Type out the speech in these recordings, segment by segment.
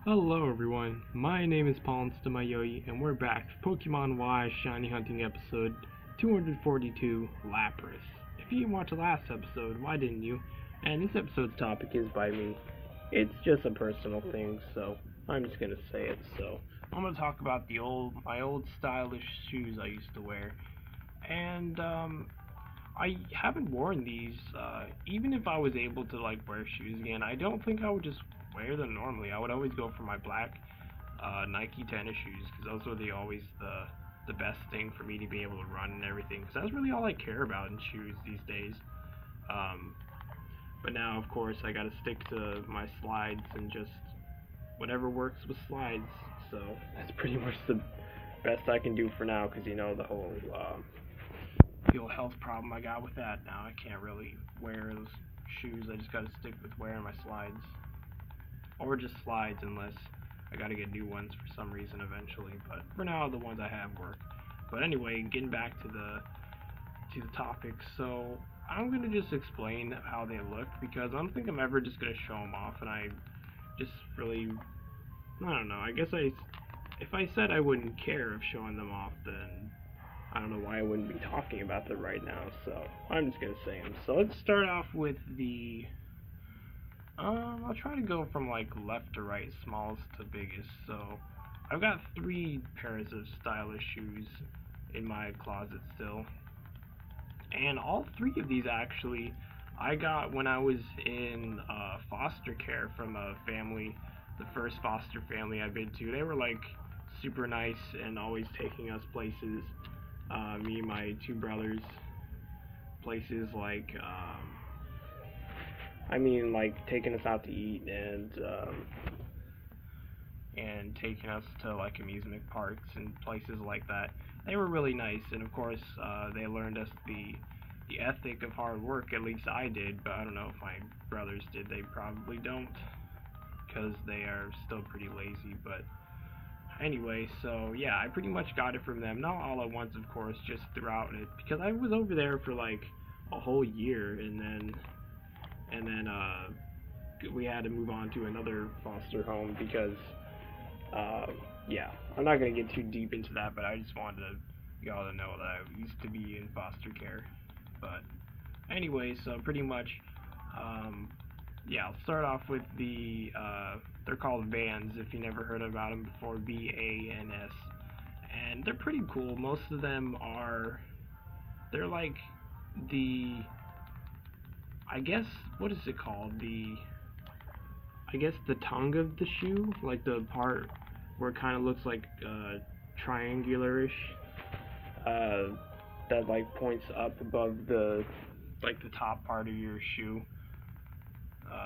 Hello everyone, my name is Paul Stamayoi, and we're back with Pokemon Y Shiny Hunting episode 242, Lapras. If you didn't watch the last episode, why didn't you? And this episode's topic is by me. It's just a personal thing, so I'm just gonna say it. So I'm gonna talk about my old stylish shoes I used to wear, and I haven't worn these. Even if I was able to like wear shoes again, I don't think I would just wear them normally. I would always go for my black Nike tennis shoes because those were the best thing for me to be able to run and everything. Because that's really all I care about in shoes these days. Um, but now, of course, I got to stick to my slides and just whatever works with slides. So that's pretty much the best I can do for now. Because the whole health problem I got with that now. I can't really wear those shoes. I just got to stick with wearing my slides, or just slides unless I got to get new ones for some reason eventually. But for now, the ones I have work. But anyway, getting back to the topic. So I'm gonna just explain how they look because I don't think I'm ever just gonna show them off, and I just really I don't know. I guess if I said I wouldn't care of showing them off, then I don't know why I wouldn't be talking about them right now, so I'm just gonna say them. So let's start off with the. I'll try to go from like left to right, smallest to biggest. So I've got three pairs of stylish shoes in my closet still, and all three of these actually I got when I was in foster care from a family, the first foster family I've been to. They were like super nice and always taking us places, me and my two brothers, places like like taking us out to eat and taking us to like amusement parks and places like that. They were really nice, and of course they learned us the ethic of hard work. At least I did, but I don't know if my brothers did. They probably don't, because they are still pretty lazy. But anyway, so yeah, I pretty much got it from them. Not all at once, of course, just throughout it, because I was over there for like a whole year, and then we had to move on to another foster home because yeah, I'm not gonna get too deep into that, but I just wanted y'all to know that I used to be in foster care. But anyway, so pretty much, yeah, I'll start off with they're called Vans, if you never heard about them before, VANS. And they're pretty cool. Most of them they're like the, I guess, what is it called? I guess the tongue of the shoe, like the part where it kind of looks like triangularish, uh, that like points up above the top part of your shoe.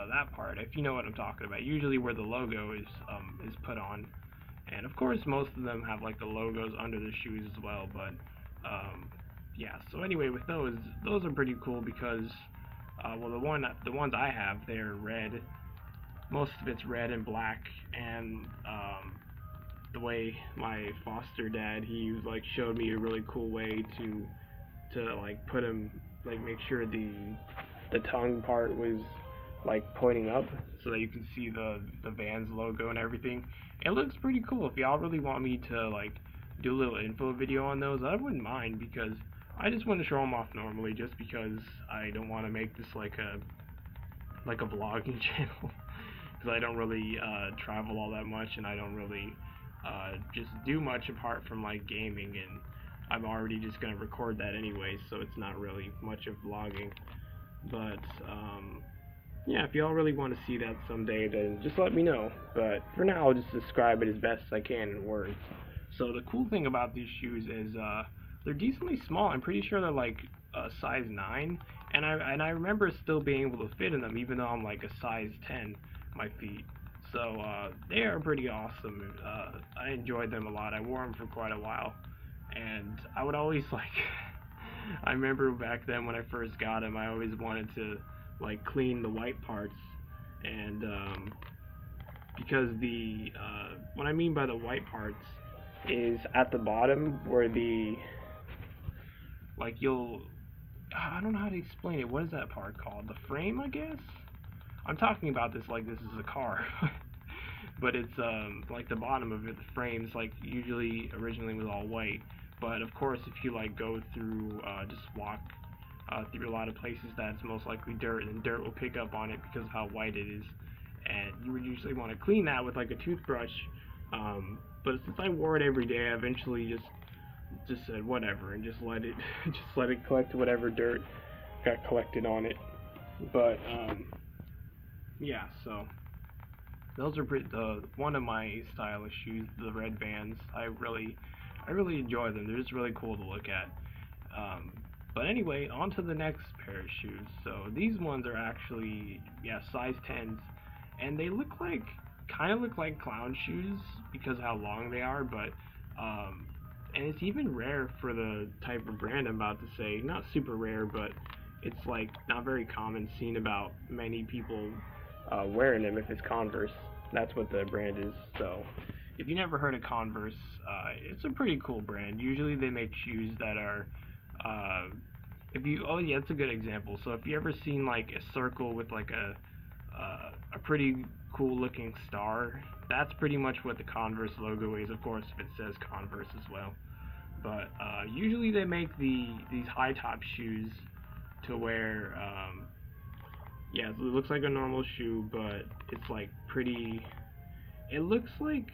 That part, if you know what I'm talking about. Usually where the logo is put on, and of course most of them have like the logos under the shoes as well. But yeah. So anyway, with those are pretty cool because well the ones I have, they're red. Most of it's red and black, and the way my foster dad, he like showed me a really cool way to like put him, like make sure the tongue part was like pointing up so that you can see the Vans logo and everything. It looks pretty cool. If y'all really want me to like do a little info video on those, I wouldn't mind, because I just want to show them off normally, just because I don't want to make this like a vlogging channel, because I don't really travel all that much, and I don't really just do much apart from like gaming, and I'm already just gonna record that anyway, so it's not really much of vlogging. But yeah, if y'all really want to see that someday, then just let me know. But for now, I'll just describe it as best I can in words. So the cool thing about these shoes is they're decently small. I'm pretty sure they're like size 9, and I remember still being able to fit in them, even though I'm like a size 10, my feet. So they are pretty awesome. I enjoyed them a lot. I wore them for quite a while, and I would always like. I remember back then when I first got them, I always wanted to like clean the white parts, and because what I mean by the white parts is at the bottom where like I don't know how to explain it. What is that part called? The frame, I guess. I'm talking about this like this is a car. but it's like the bottom of it, the frame's like usually originally was all white, but of course if you like go through just walk through a lot of places that's most likely dirt, and dirt will pick up on it because of how white it is, and you would usually want to clean that with like a toothbrush. But since I wore it every day, I eventually just said whatever and just let it just let it collect whatever dirt got collected on it. But yeah, so those are one of my stylish shoes, the red Vans. I really enjoy them. They're just really cool to look at. But anyway, on to the next pair of shoes. So these ones are actually, yeah, size 10s, and they kind of look like clown shoes because of how long they are, but and it's even rare for the type of brand I'm about to say. Not super rare, but it's like not very common, seen about many people wearing them. If it's Converse, that's what the brand is. So if you never heard of Converse, it's a pretty cool brand. Usually they make shoes that are oh yeah, it's a good example. So if you ever seen like a circle with like a pretty cool looking star, that's pretty much what the Converse logo is. Of course, if it says Converse as well. But usually they make these high top shoes to wear. Yeah, it looks like a normal shoe, but it's like pretty. It looks like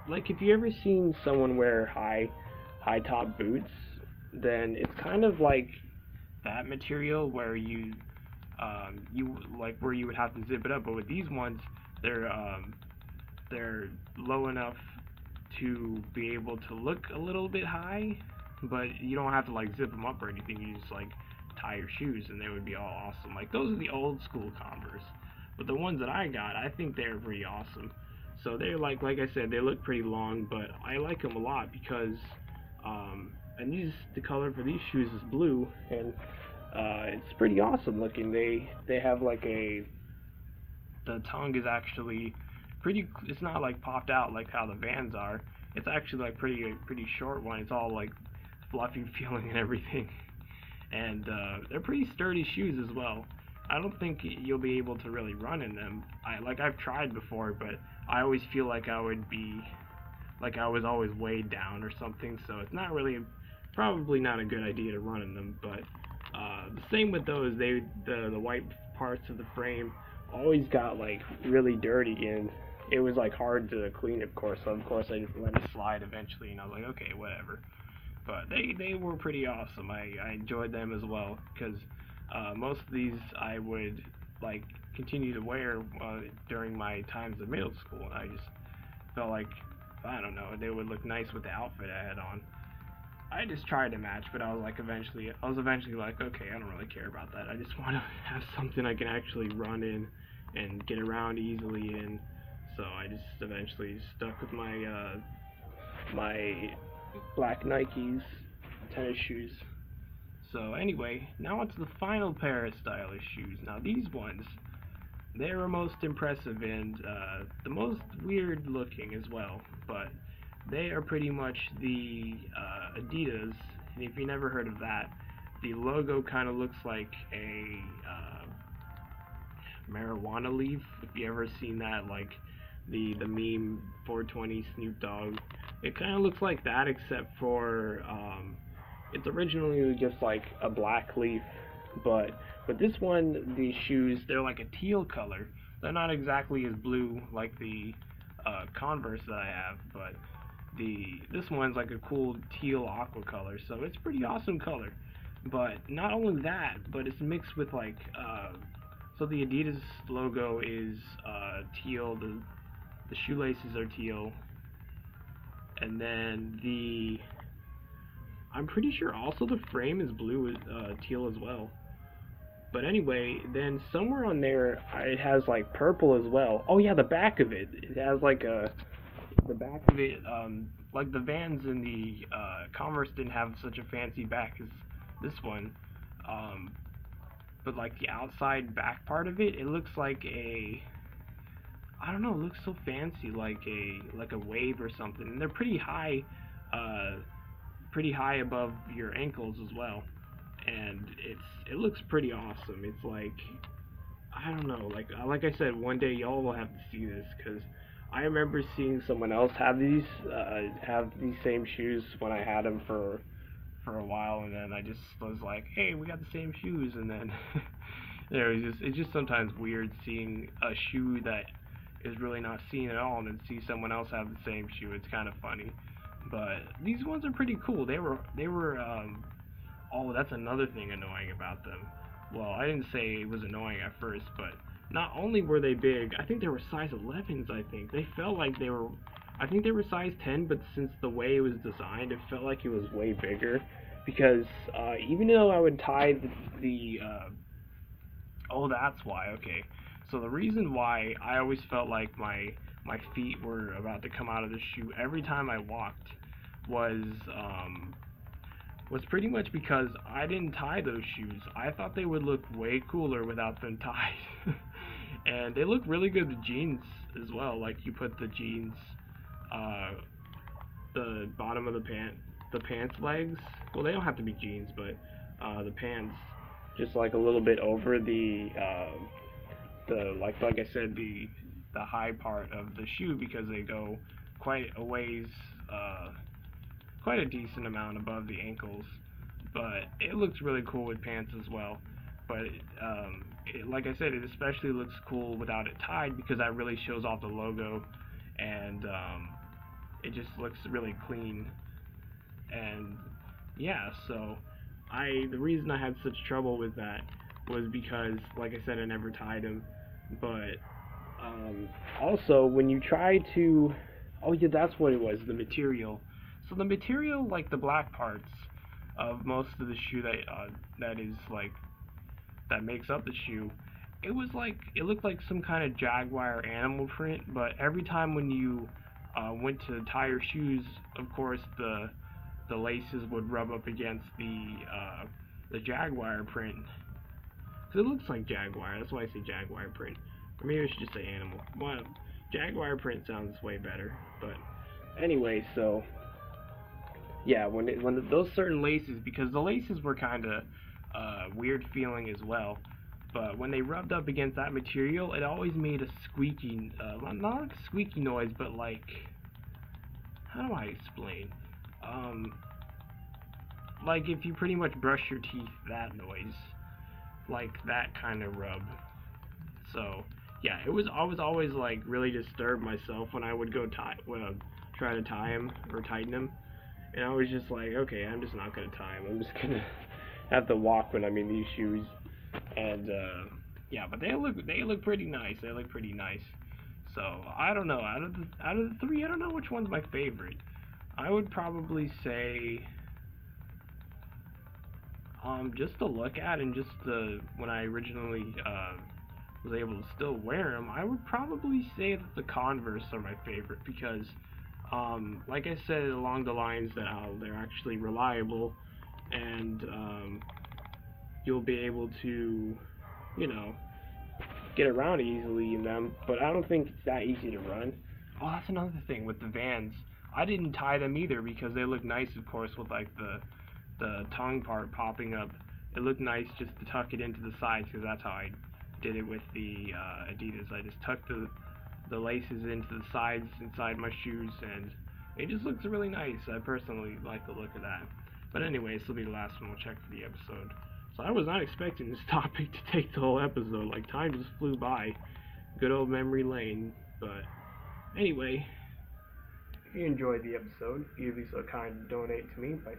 if you ever seen someone wear high top boots, then it's kind of like that material where you like where you would have to zip it up. But with these ones, they're low enough to be able to look a little bit high, but you don't have to like zip them up or anything. You just like tie your shoes and they would be all awesome. Like those are the old school Converse, but the ones that I got, I think they're pretty awesome. So they're like I said, they look pretty long, but I like them a lot because and the color for these shoes is blue, and it's pretty awesome looking. They have like the tongue is actually pretty. It's not like popped out like how the Vans are. It's actually like pretty short one. It's all like fluffy feeling and everything, and they're pretty sturdy shoes as well. I don't think you'll be able to really run in them. I've tried before, but I always feel like I would be like I was always weighed down or something. So it's not really probably not a good idea to run in them. But the same with those. The white parts of the frame always got like really dirty, and it was like hard to clean, of course. So of course I just let it slide eventually, and I was like, okay, whatever. But they were pretty awesome. I enjoyed them as well because most of these I would like continue to wear during my times of middle school, and I just felt like, I don't know, they would look nice with the outfit I had on. I just tried to match, but I was eventually like, okay, I don't really care about that. I just want to have something I can actually run in and get around easily in. So I just eventually stuck with my my black Nikes tennis shoes. So anyway, now onto the final pair of stylish shoes. Now these ones, they were most impressive and the most weird looking as well, but they are pretty much the Adidas, and if you never heard of that, the logo kind of looks like a marijuana leaf. If you ever seen that, like the meme 420 Snoop Dogg, it kind of looks like that, except for it's originally just like a black leaf, but this one, these shoes, they're like a teal color. They're not exactly as blue like the Converse that I have, but this one's like a cool teal aqua color, so it's pretty awesome color. But not only that, but it's mixed with like so the Adidas logo is teal, the shoelaces are teal, and then I'm pretty sure also the frame is blue, teal as well. But anyway, then somewhere on there it has like purple as well. Oh yeah, the back of it. It has like the back of it, like the Vans and the Converse didn't have such a fancy back as this one. But like the outside back part of it, it looks like I don't know, it looks so fancy, like a wave or something. And they're pretty high above your ankles as well. And it looks pretty awesome. It's like, I don't know, like I said, one day y'all will have to see this, because I remember seeing someone else have these same shoes when I had them for a while, and then I just was like, hey, we got the same shoes, and then it's just sometimes weird seeing a shoe that is really not seen at all, and then see someone else have the same shoe. It's kind of funny, but these ones are pretty cool. They were oh, that's another thing annoying about them. Well, I didn't say it was annoying at first, but not only were they big, I think they were size 11s. I think they felt like they were. I think they were size 10, but since the way it was designed, it felt like it was way bigger. Because even though I would tie oh, that's why. Okay, so the reason why I always felt like my feet were about to come out of the shoe every time I walked was was pretty much because I didn't tie those shoes. I thought they would look way cooler without them tied. And they look really good with jeans as well. Like you put the jeans, uh, the bottom of the pants legs. Well, they don't have to be jeans, but the pants, just like a little bit over the like I said, the high part of the shoe, because they go quite a ways, quite a decent amount above the ankles. But it looks really cool with pants as well. But like I said, it especially looks cool without it tied, because that really shows off the logo, and it just looks really clean. And yeah, so the reason I had such trouble with that was because, like I said, I never tied them. But also, when you try to, oh yeah, that's what it was, the material. So the material, like the black parts of most of the shoe that is like that makes up the shoe, it looked like some kind of jaguar animal print. But every time when you went to tie your shoes, of course the laces would rub up against the jaguar print. Cause it looks like jaguar. That's why I say jaguar print. Or maybe I should just say animal. Well, jaguar print sounds way better. But anyway, so yeah, when those certain laces, because the laces were kind of weird feeling as well. But when they rubbed up against that material, it always made a squeaking, not like a squeaky noise, but like, how do I explain? Like if you pretty much brush your teeth, that noise, like that kind of rub. So yeah, I was always like really disturbed myself when I would try to tie him or tighten him, and I was just like, okay, I'm just not gonna tie him. I'm just gonna have to walk when I'm in these shoes. And yeah, but they look pretty nice. They look pretty nice. So I don't know. Out of the three, I don't know which one's my favorite. I would probably say just to look at, and just when I originally was able to still wear them, I would probably say that the Converse are my favorite, because like I said, along the lines that they're actually reliable, and you'll be able to, you know, get around easily in them. But I don't think it's that easy to run. Oh, that's another thing with the Vans. I didn't tie them either, because they look nice, of course, with like the tongue part popping up. It looked nice just to tuck it into the sides, because that's how I did it with the Adidas. I just tucked the laces into the sides inside my shoes, and it just looks really nice. I personally like the look of that. But anyway, this will be the last one we'll check for the episode. So I was not expecting this topic to take the whole episode. Like, time just flew by. Good old memory lane. But anyway, if you enjoyed the episode, you'd be so kind to donate to me by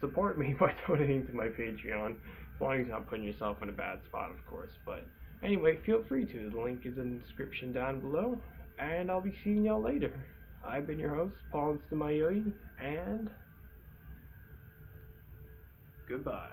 support me by donating to my Patreon. As long as you're not putting yourself in a bad spot, of course. But anyway, feel free to. The link is in the description down below, and I'll be seeing y'all later. I've been your host, Paul Instamayoi, and goodbye.